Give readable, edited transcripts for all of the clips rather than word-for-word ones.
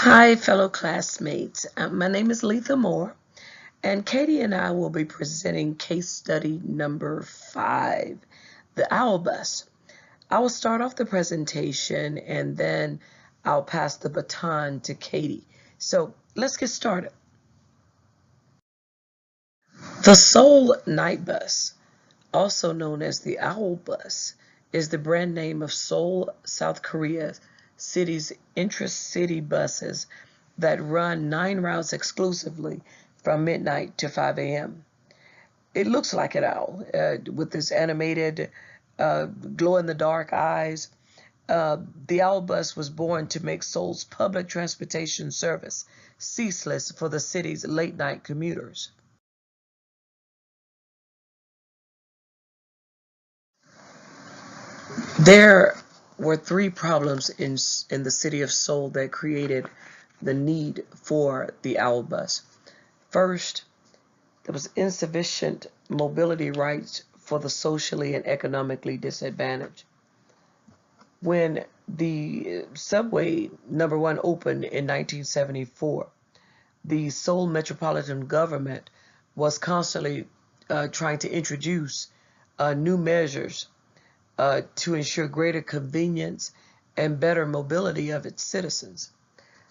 Hi, fellow classmates. My name is Letha Moore, and Katie and I will be presenting case study number 5, the Owl Bus. I will start off the presentation and then I'll pass the baton to Katie. So let's get started. The Seoul Night Bus, also known as the Owl Bus, is the brand name of Seoul, South Korea city's intra-city buses that run 9 routes exclusively from midnight to 5 a.m. It looks like an owl with its animated glow-in-the-dark eyes. The Owl Bus was born to make Seoul's public transportation service ceaseless for the city's late-night commuters. There were 3 problems in the city of Seoul that created the need for the Owl Bus. First, there was insufficient mobility rights for the socially and economically disadvantaged. When the subway number 1 opened in 1974, the Seoul metropolitan government was constantly trying to introduce new measures to ensure greater convenience and better mobility of its citizens.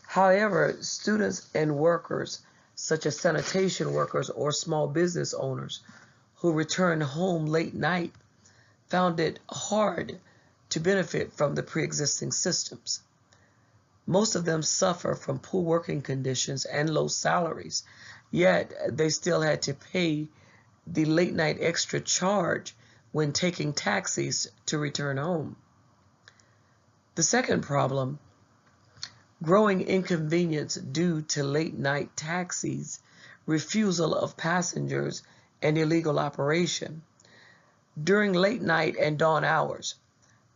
However, students and workers, such as sanitation workers or small business owners who return home late night, found it hard to benefit from the pre-existing systems. Most of them suffer from poor working conditions and low salaries, yet they still had to pay the late night extra charge when taking taxis to return home. The second problem, growing inconvenience due to late night taxis, refusal of passengers, and illegal operation. During late night and dawn hours,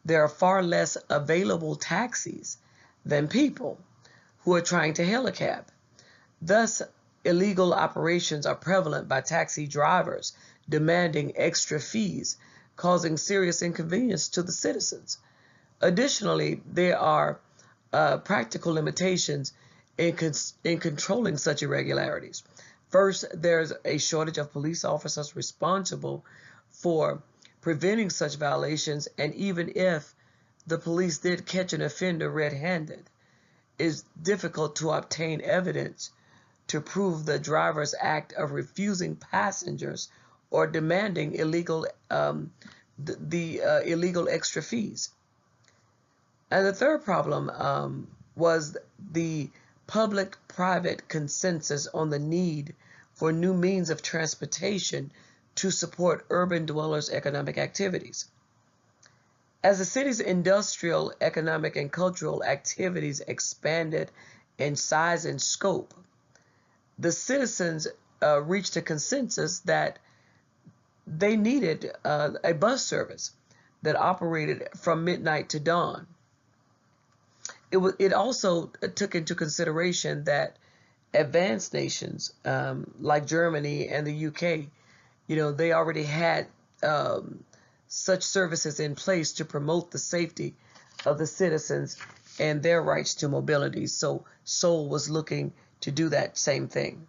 there are far less available taxis than people who are trying to hail a cab. Thus, illegal operations are prevalent by taxi drivers demanding extra fees, causing serious inconvenience to the citizens. Additionally, there are practical limitations in controlling such irregularities. First, there's a shortage of police officers responsible for preventing such violations, and even if the police did catch an offender red-handed, it's difficult to obtain evidence to prove the driver's act of refusing passengers or demanding illegal illegal extra fees. And the third problem was the public-private consensus on the need for new means of transportation to support urban dwellers' economic activities. As the city's industrial, economic, and cultural activities expanded in size and scope, the citizens reached a consensus that they needed a bus service that operated from midnight to dawn. It also took into consideration that advanced nations like Germany and the UK, they already had such services in place to promote the safety of the citizens and their rights to mobility. So Seoul was looking to do that same thing.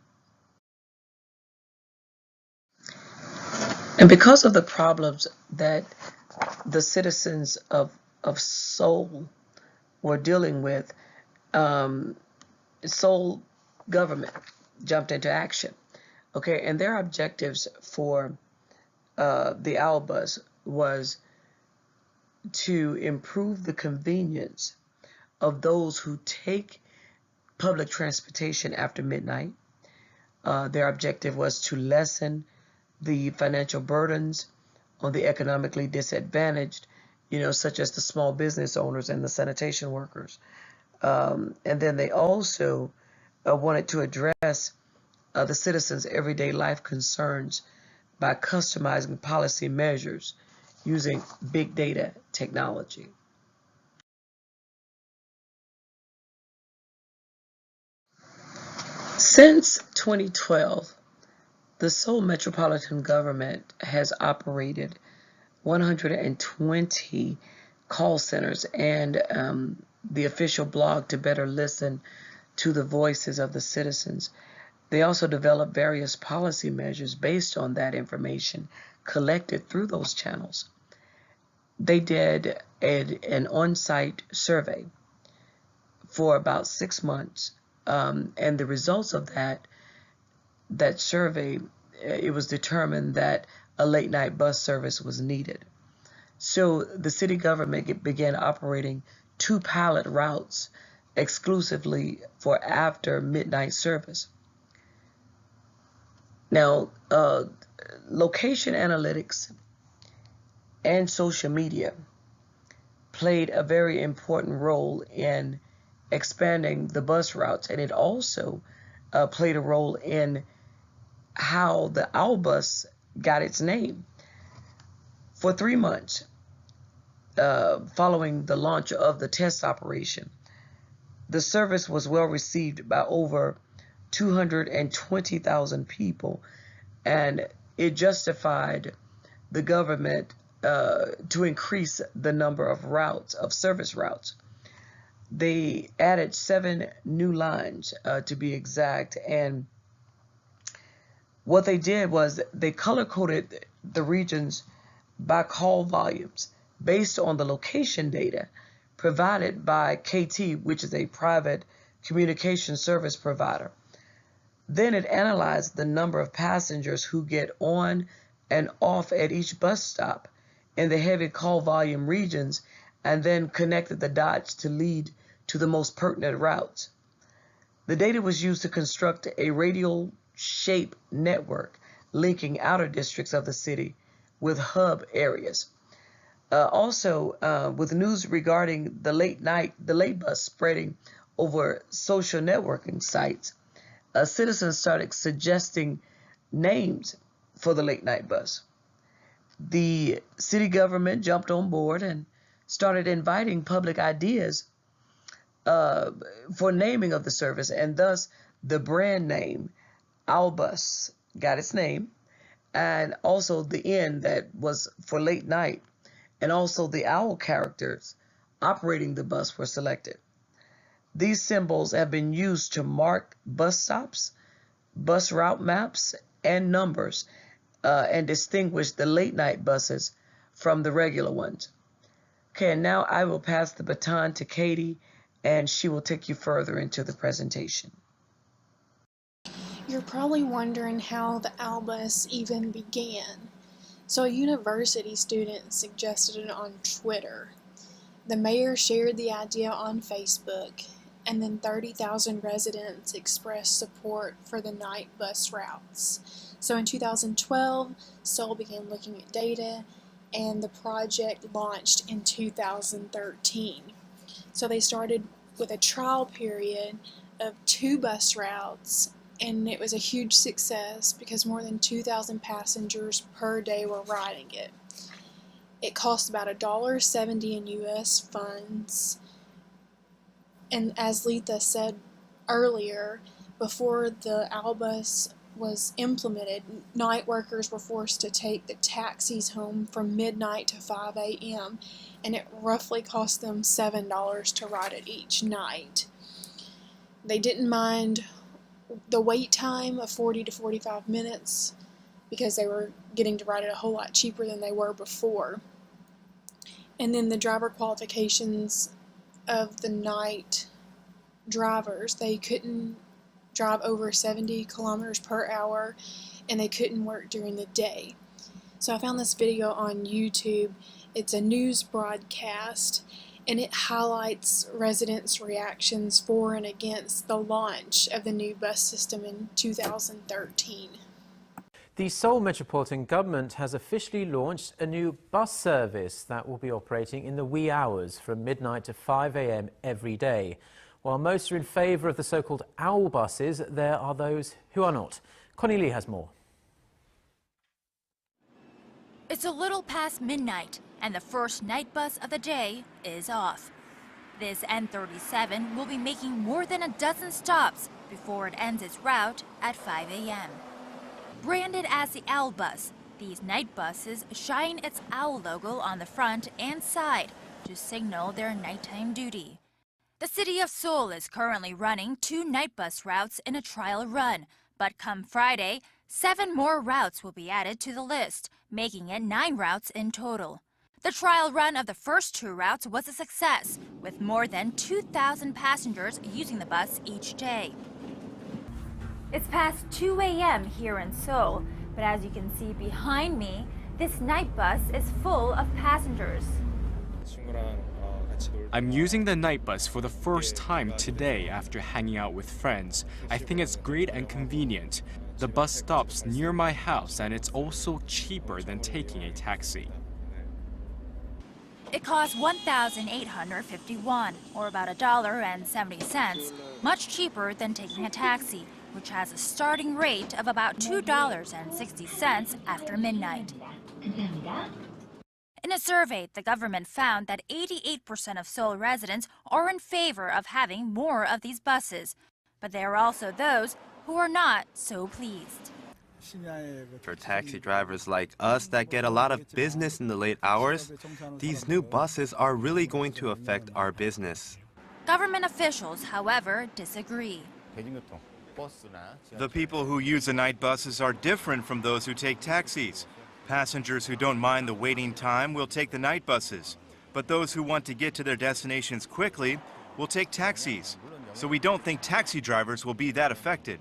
And because of the problems that the citizens of Seoul were dealing with, Seoul government jumped into action. Okay, and their objectives for the Owl Bus was to improve the convenience of those who take public transportation after midnight. Their objective was to lessen the financial burdens on the economically disadvantaged, such as the small business owners and the sanitation workers. And then they also wanted to address the citizens' everyday life concerns by customizing policy measures using big data technology. Since 2012, the Seoul metropolitan government has operated 120 call centers and the official blog to better listen to the voices of the citizens. They also developed various policy measures based on that information collected through those channels. They did an on-site survey for about 6 months, and the results of that survey, it was determined that a late night bus service was needed. So the city government began operating 2 pilot routes exclusively for after midnight service. Now, location analytics and social media played a very important role in expanding the bus routes, and it also played a role in how the owl bus got its name. For 3 months following the launch of the test operation, the service was well received by over 220,000 people, and it justified the government to increase the number of routes, of service routes. They added 7 new lines to be exact, and what they did was they color-coded the regions by call volumes based on the location data provided by KT, which is a private communication service provider. Then it analyzed the number of passengers who get on and off at each bus stop in the heavy call volume regions, and then connected the dots to lead to the most pertinent routes. The data was used to construct a radial shape network linking outer districts of the city with hub areas. Also, with news regarding the late bus spreading over social networking sites, citizens started suggesting names for the late night bus. The city government jumped on board and started inviting public ideas for naming of the service, and thus the brand name Owl Bus got its name, and also the N that was for late night, and also the owl characters operating the bus were selected. These symbols have been used to mark bus stops, bus route maps, and numbers, and distinguish the late night buses from the regular ones. Okay, and now I will pass the baton to Katie, and she will take you further into the presentation. You're probably wondering how the owl bus even began. So a university student suggested it on Twitter. The mayor shared the idea on Facebook, and then 30,000 residents expressed support for the night bus routes. So in 2012, Seoul began looking at data, and the project launched in 2013. So they started with a trial period of 2 bus routes, and it was a huge success because more than 2,000 passengers per day were riding it. It cost about $1.70 in U.S. funds, and as Letha said earlier, before the owl bus was implemented, night workers were forced to take the taxis home from midnight to 5 a.m., and it roughly cost them $7 to ride it each night. They didn't mind the wait time of 40 to 45 minutes because they were getting to ride it a whole lot cheaper than they were before. And then the driver qualifications of the night drivers, they couldn't drive over 70 kilometers per hour, and they couldn't work during the day. So I found this video on YouTube. It's a news broadcast, and it highlights residents' reactions for and against the launch of the new bus system in 2013. The Seoul Metropolitan Government has officially launched a new bus service that will be operating in the wee hours from midnight to 5 a.m. every day. While most are in favour of the so-called owl buses, there are those who are not. Connie Lee has more. It's a little past midnight, and the first night bus of the day is off. This N37 will be making more than a dozen stops before it ends its route at 5 a.m. Branded as the Owl Bus, these night buses shine its owl logo on the front and side to signal their nighttime duty. The city of Seoul is currently running 2 night bus routes in a trial run, but come Friday, 7 more routes will be added to the list, making it 9 routes in total. The trial run of the first 2 routes was a success, with more than 2,000 passengers using the bus each day. It's past 2 a.m. here in Seoul, but as you can see behind me, this night bus is full of passengers. I'm using the night bus for the first time today after hanging out with friends. I think it's great and convenient. The bus stops near my house and it's also cheaper than taking a taxi. It costs 1,851, or about $1.70, much cheaper than taking a taxi, which has a starting rate of about $2.60 after midnight. In a survey, the government found that 88% of Seoul residents are in favor of having more of these buses, but there are also those who are not so pleased. For taxi drivers like us that get a lot of business in the late hours, these new buses are really going to affect our business. Government officials, however, disagree. The people who use the night buses are different from those who take taxis. Passengers who don't mind the waiting time will take the night buses, but those who want to get to their destinations quickly will take taxis. So we don't think taxi drivers will be that affected.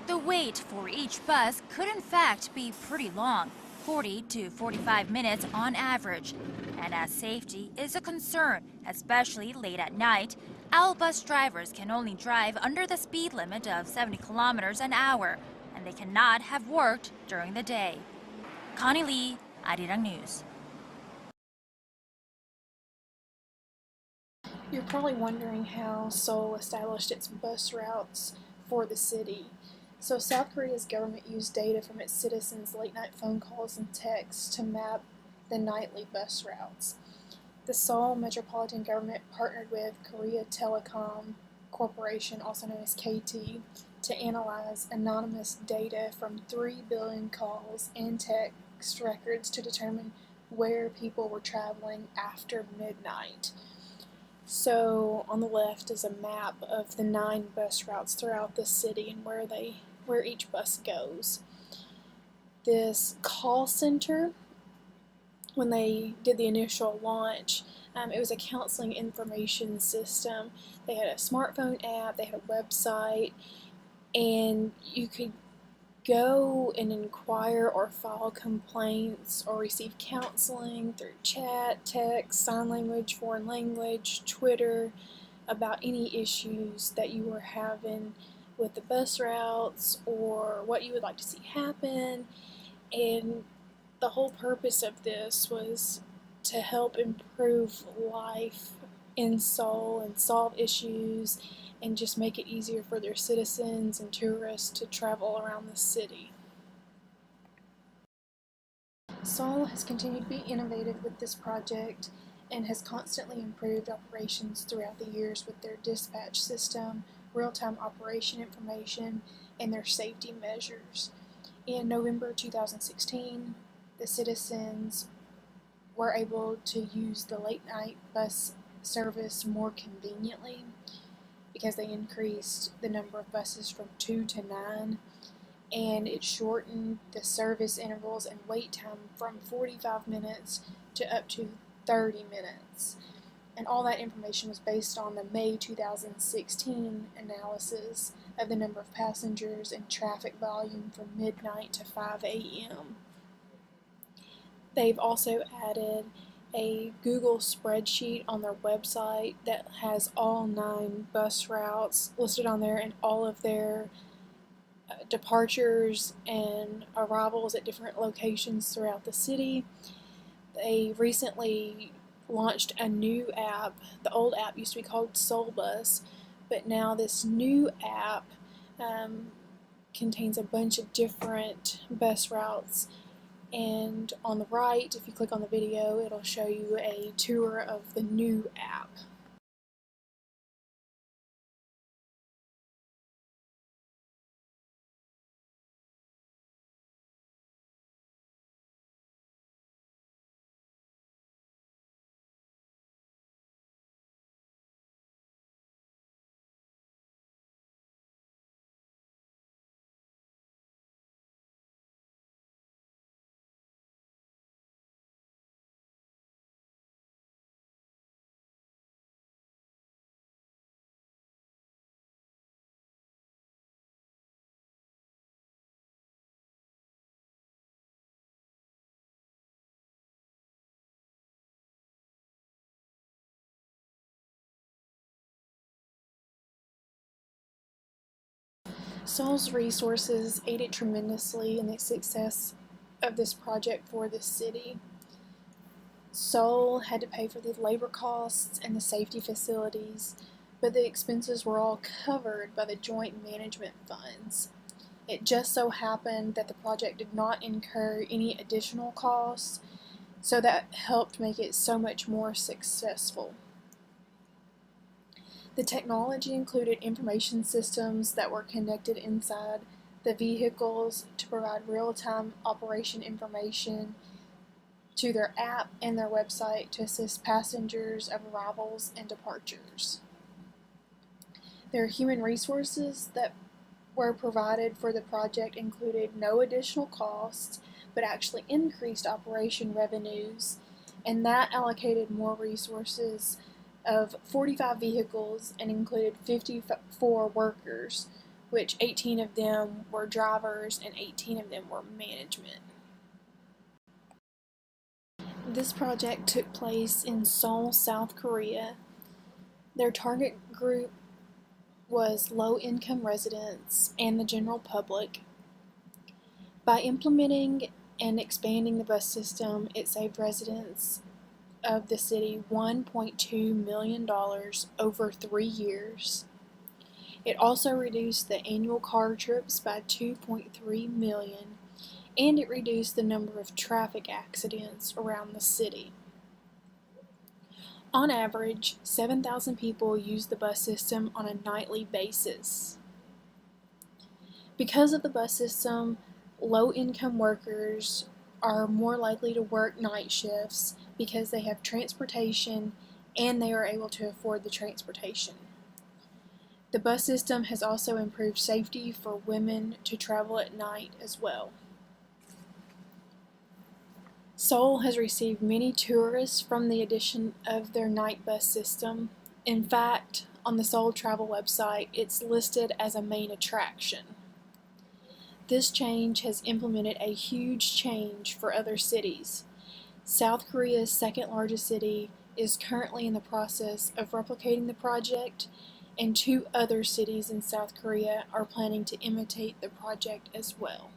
The wait for each bus could in fact be pretty long, 40 to 45 minutes on average. And as safety is a concern, especially late at night, our bus drivers can only drive under the speed limit of 70 kilometers an hour, and they cannot have worked during the day. Connie Lee, Arirang News. You're probably wondering how Seoul established its bus routes for the city. So South Korea's government used data from its citizens' late-night phone calls and texts to map the nightly bus routes. The Seoul Metropolitan Government partnered with Korea Telecom Corporation, also known as KT, to analyze anonymous data from 3 billion calls and text records to determine where people were traveling after midnight. So on the left is a map of the 9 bus routes throughout the city and where each bus goes. This call center, when they did the initial launch, it was a counseling information system. They had a smartphone app, they had a website, and you could go and inquire or file complaints or receive counseling through chat, text, sign language, foreign language, Twitter, about any issues that you were having with the bus routes or what you would like to see happen. And the whole purpose of this was to help improve life in Seoul and solve issues and just make it easier for their citizens and tourists to travel around the city. Seoul has continued to be innovative with this project and has constantly improved operations throughout the years with their dispatch system, real-time operation information, and their safety measures. In November 2016, the citizens were able to use the late-night bus service more conveniently because they increased the number of buses from 2 to 9, and it shortened the service intervals and wait time from 45 minutes to up to 30 minutes. And all that information was based on the May 2016 analysis of the number of passengers and traffic volume from midnight to 5 a.m. They've also added a Google spreadsheet on their website that has all 9 bus routes listed on there and all of their departures and arrivals at different locations throughout the city. They recently launched a new app. The old app used to be called Seoul Bus, but now this new app contains a bunch of different bus routes. And on the right, if you click on the video, it'll show you a tour of the new app. Seoul's resources aided tremendously in the success of this project for the city. Seoul had to pay for the labor costs and the safety facilities, but the expenses were all covered by the joint management funds. It just so happened that the project did not incur any additional costs, so that helped make it so much more successful. The technology included information systems that were connected inside the vehicles to provide real-time operation information to their app and their website to assist passengers of arrivals and departures. Their human resources that were provided for the project included no additional costs, but actually increased operation revenues, and that allocated more resources of 45 vehicles and included 54 workers, which 18 of them were drivers and 18 of them were management. This project took place in Seoul, South Korea. Their target group was low-income residents and the general public. By implementing and expanding the bus system, it saved residents of the city $1.2 million over 3 years. It also reduced the annual car trips by 2.3 million, and it reduced the number of traffic accidents around the city. On average, 7,000 people use the bus system on a nightly basis. Because of the bus system, low-income workers are more likely to work night shifts because they have transportation and they are able to afford the transportation. The bus system has also improved safety for women to travel at night as well. Seoul has received many tourists from the addition of their night bus system. In fact, on the Seoul travel website, it's listed as a main attraction. This change has implemented a huge change for other cities. South Korea's second largest city is currently in the process of replicating the project, and 2 other cities in South Korea are planning to imitate the project as well.